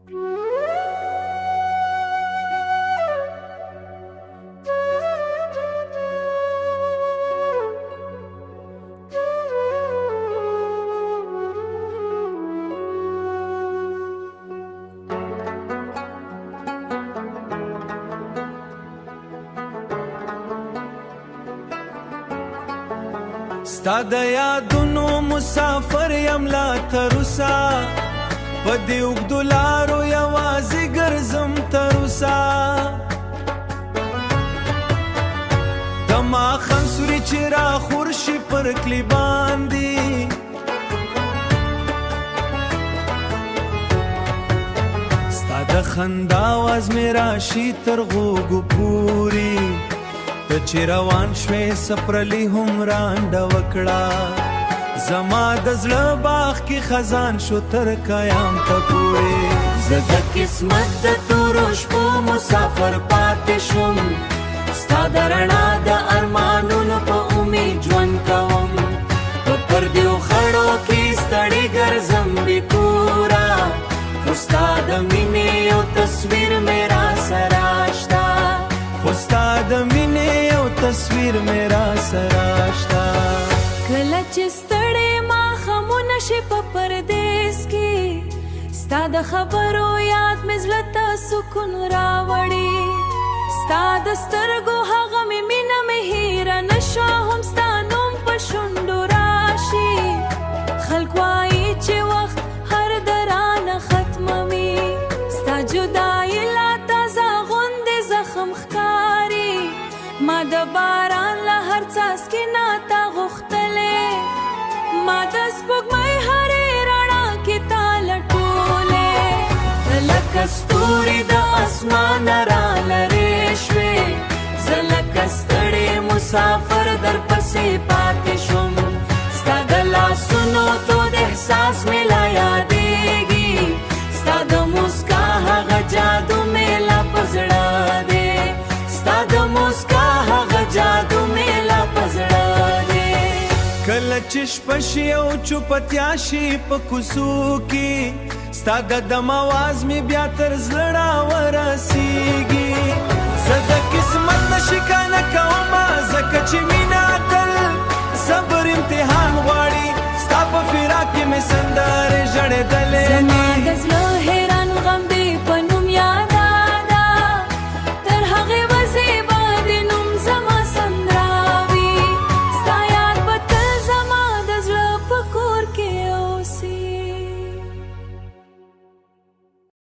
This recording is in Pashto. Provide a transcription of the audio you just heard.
ستا د یادونو مسافر یم لا تر اوسه په دې اوږدو لارو یوازې ګرځم تر اوسه د ماښام سوري چې راخور شي پر کلي باندې ستا د خندا آواز مې راشي تر غوږو پورې ته چې روان شوې سپرلي هم رانډه وکړه زما د زړه باغ کې خزان شو تر قیام ته پورې زه د قسمت د تورو شپو مسافر پاتې شوم ستا د رڼا د ارمانونو په امید ژوند کوم په پردیو خړو کې ستړی ګرځم بې کوره خو ستا د مینې یو تصویر مې را سره شته خو ستا د مینې یو تصویر مې را سره شته کله چې ستړی ماښامونه شي په پردیس کې ستا د خبرو یاد مې زړه ته سکون راوړي ستا د سترګو هغه مې مینه مې هیره نه شوه هم ستا نوم په شونډو راشي خلک وایي چې وخت هر درانه ختموي ستا جدایي لا تازه غوندې زخم ښکاري ما د باران له هر څاڅکي نه تا غوښتلې ما د سپوږمۍ هرې رڼا کې تا لټولې ته لکه ستوري د اسمانه رالرې شوې زه لکه ستړی مسافر درپسې پاتې شوم ستا د لاسونو تود احساس مې لا یادېږي ستا د موسکا هغه جادو مې لا په زړه دی ستا د موسکا هغه جادو مې لا په زړه دی کله چې شپه شي او چوپتیا شي په کوڅو کې ستا د دم اواز مې بیا تر زړه راورسیږي زه د قسمت نه شکایت نه کومه ځکه چې مینه تل صبر امتحان غواړي ستا په فراق کې مې سندرې ژړېدلې زما د زړه